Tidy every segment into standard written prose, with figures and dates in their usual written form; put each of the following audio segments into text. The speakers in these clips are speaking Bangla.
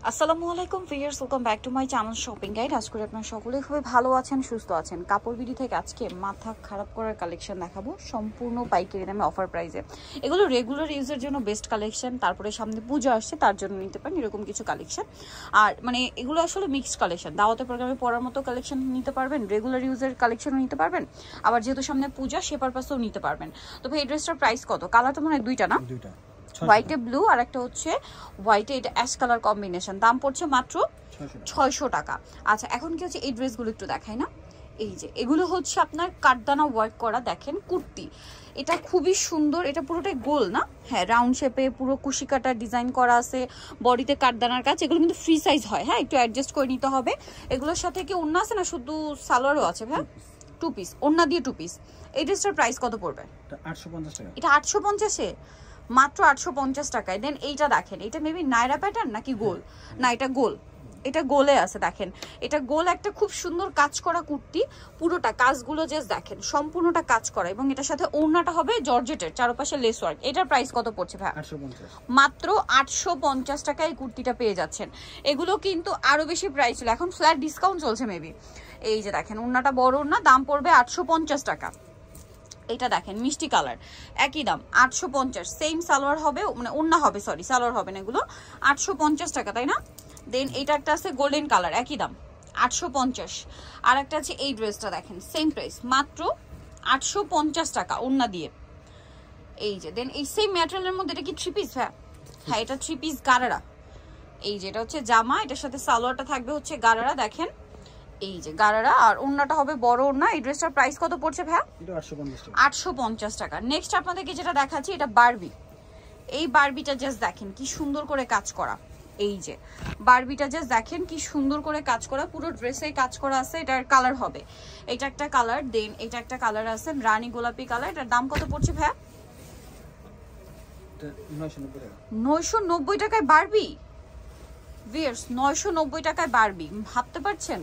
আসসালামু আলাইকুম viewers, welcome back to my channel shopping guide. আজকে আপনারা সকলেই খুবই ভালো আছেন, সুস্থ আছেন। কাপড় বিডি থেকে আজকে মাথা খারাপ করার কালেকশন দেখাবো সম্পূর্ণ পাইকারি দামে অফার প্রাইসে। এগুলো রেগুলার ইউজের জন্য বেস্ট কালেকশন, তারপরে সামনে পূজা আসছে তার জন্য নিতে পারেন এরকম কিছু কালেকশন। আর মানে এগুলো আসলে মিক্সড কালেকশন, দাওয়াতের প্রোগ্রামে পরার মতো কালেকশন নিতে পারবেন, রেগুলার ইউজের কালেকশনও নিতে পারবেন, আবার যেহেতু সামনে পূজা সে পারপাসেও নিতে পারবেন। তবে এই ড্রেসটার প্রাইস কত? কালার তো মনে হয় দুইটা না, হোয়াইটে ব্লু আর একটা হচ্ছে হোয়াইটে, এটা অ্যাশ কালার কম্বিনেশন। দাম পড়ছে মাত্র 600 টাকা। আচ্ছা, এখন কি হচ্ছে এই ড্রেসগুলো একটু দেখাই না। এই যে এগুলো হচ্ছে আপনার কাঠদানা ওয়ার্ক করা, দেখেন কুর্তি, এটা খুবই সুন্দর। এটা পুরোটাই গোল না, হ্যাঁ রাউন্ড শেপে পুরো কুশি কাটার ডিজাইন করা আছে, বডিতে কাঠদানার কাজ। এগুলো কিন্তু ফ্রি সাইজ হয়, হ্যাঁ একটু অ্যাডজাস্ট করে নিতে হবে। এগুলোর সাথে কি ওড়না আছে না, শুধু সালোয়ারও আছে, হ্যাঁ 2 পিস ওড়না দিয়ে 2 পিস। এই ড্রেসটার প্রাইস কত পড়বে? 850 টাকা। এটা 850-এ, মাত্র 850 টাকায়। দেন এইটা দেখেন, এটা মেবি নাইরা প্যাটার্ন নাকি গোল, না এটা গোল, এটা গোলে আছে দেখেন। এটা গোল একটা খুব সুন্দর কাজ করা কুর্তি, পুরোটা কাজগুলো জাস্ট দেখেন, সম্পূর্ণটা কাজ করা, এবং এটার সাথে ওড়নাটা হবে জর্জেটের, চারপাশে লেস ওয়ার্ক। এটার প্রাইস কত পড়ছে ভাই? 850। মাত্র 850 টাকায় এই কুর্তিটা পেয়ে যাচ্ছেন। এগুলো কিন্তু আরো বেশি প্রাইস ছিল, এখন ফ্ল্যাট ডিসকাউন্ট চলছে মেবি। এই যে দেখেন ওড়নাটা বড় ওড়না, দাম পড়বে 850 টাকা। এটা দেখেন মিষ্টি কালার, একই দাম 850। সেম সালোয়ার হবে, মানে ওড়না হবে, সরি সালোয়ার হবে না, এগুলো 850 টাকা, তাই না? দেন এটা একটা আছে গোল্ডেন কালার, একই দাম 850। আর একটা আছে এই ড্রেসটা দেখেন, সেম প্রাইস মাত্র 850 টাকা ওড়না দিয়ে। এই যে দেন এই সেম ম্যাটেরিয়ালের মধ্যে এটা কি 3 পিস? হ্যাঁ এটা 3 পিস গারারা। এই যে এটা হচ্ছে জামা, এটার সাথে সালোয়ারটা থাকবে হচ্ছে গারারা, দেখেন এই যে গারারা, আর ওড়নাটা হবে বড় ওড়না। এই ড্রেসটার প্রাইস কত পড়ছে ভাই? এটা 850 টাকা। 850 টাকা। নেক্সট আপনাদেরকে যেটা দেখাচ্ছি, এটা বারবি। এই বারবিটা জাস্ট দেখেন কি সুন্দর করে কাজ করা। এই যে বারবিটা জাস্ট দেখেন কি সুন্দর করে কাজ করা, পুরো ড্রেসে কাজ করা আছে। এটার কালার হবে, এটা একটা কালার, দেন এটা একটা কালার আছে রানী গোলাপি কালার। এটার দাম কত পড়ছে ভাই? 990 টাকা। 990 টাকায় বারবি ভিউয়ার্স, 990 টাকায় বারবি, ভাবতে পারছেন?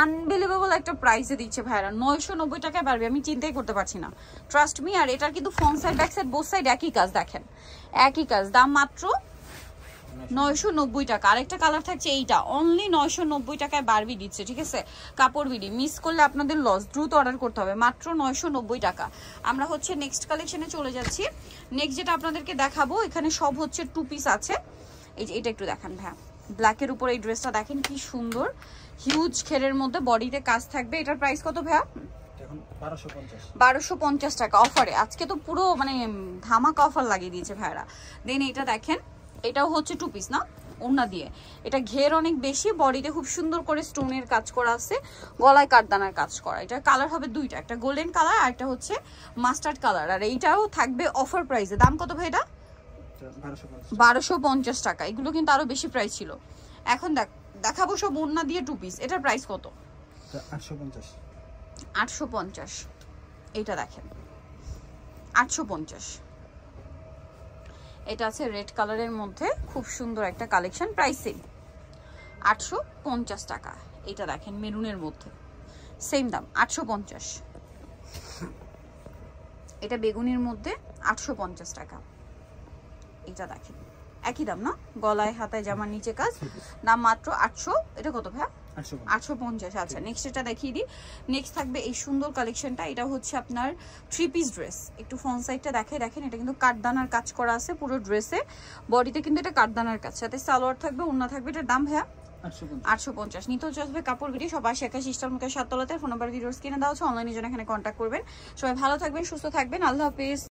আনবিলিভেবল একটা প্রাইসে দিচ্ছে ভাইরা, 990 টাকায় বারবি, আমি চিন্তাই করতে পারছি না, ট্রাস্ট মি। আর এটার কিন্তু front side back side both side একই কাজ, দেখেন একই কাজ। দাম মাত্র 990 টাকা। আরেকটা কালার থাকছে এইটা, অনলি 990 টাকায় বারবি দিচ্ছে, ঠিক আছে? কাপড় বিডি মিস করলে আপনাদের লস, দ্রুত অর্ডার করতে হবে, মাত্র 990 টাকা। আমরা হচ্ছে নেক্সট কালেকশনে চলে যাচ্ছি। নেক্সট যেটা আপনাদেরকে দেখাবো, এখানে সব হচ্ছে 2 পিস আছে। এই যে এটা একটু দেখান ভাই, ব্ল্যাকের উপর এই ড্রেসটা দেখেন কি সুন্দর, হিউজ ঘেরের মধ্যে বডিতে কাজ থাকবে। এটার প্রাইস কত ভাইয়া? এখন 1250। 1250 টাকা অফারে। আজকে তো পুরো মানে ধামাকা অফার লাগিয়ে দিয়েছে ভাইরা। দেন এটা দেখেন, এটাও হচ্ছে 2 পিস না, ওড়না দিয়ে। এটা ঘের অনেক বেশি, বডিতে খুব সুন্দর করে স্টোনের কাজ করা আছে, গলায় কাঠদানার কাজ করা। এটার কালার হবে দুইটা, একটা গোল্ডেন কালার আর একটা হচ্ছে মাস্টার্ড কালার। আর এইটাও থাকবে অফার প্রাইসে। দাম কত ভাই এটা? 1250 টাকা। এগুলো কিন্তু আরো বেশি প্রাইস ছিল। এখন দেখাবো সব ওড়না দিয়ে 2 পিস। এটার প্রাইস কত? 850। 850। এটা দেখেন 850। এটা আছে রেড কালারের মধ্যে, খুব সুন্দর একটা কালেকশন, প্রাইস সেম 850 টাকা। এটা দেখেন মেরুনের মধ্যে, সেম দাম 850। এটা বেগুনির মধ্যে 850 টাকা। এটা দেখেন একই দাম না, গলায় হাতায় জামার নিচে কাজ, দাম মাত্র 800। এটা কত ভাই? 850। আচ্ছা নেক্সট এটা দেখিয়ে দিই। নেক্সট থাকবে এই সুন্দর কালেকশনটা, এটা হচ্ছে আপনার 3 পিস ড্রেস। একটু ফ্রন্ট সাইডটা দেখেন, এটা কিন্তু কাঠদানার কাজ করা আছে পুরো ড্রেসে, বডিতে কিন্তু এটা কাঠদানার কাজ, সাথে সালোয়ার থাকবে, ওড়না থাকবে। এটার দাম ভাইয়া 850। নিতে হচ্ছে আসবে কাপড় বিডি, সব 81 ইস্টার মুখে 7 তলাতে। ফোন নাম্বার ভিডিওর স্ক্রিনে দেওয়া হচ্ছে, অনলাইনে জন্য এখানে কন্ট্যাক্ট করবেন। সবাই ভালো থাকবেন, সুস্থ থাকবেন, আল্লাহ হাফেজ।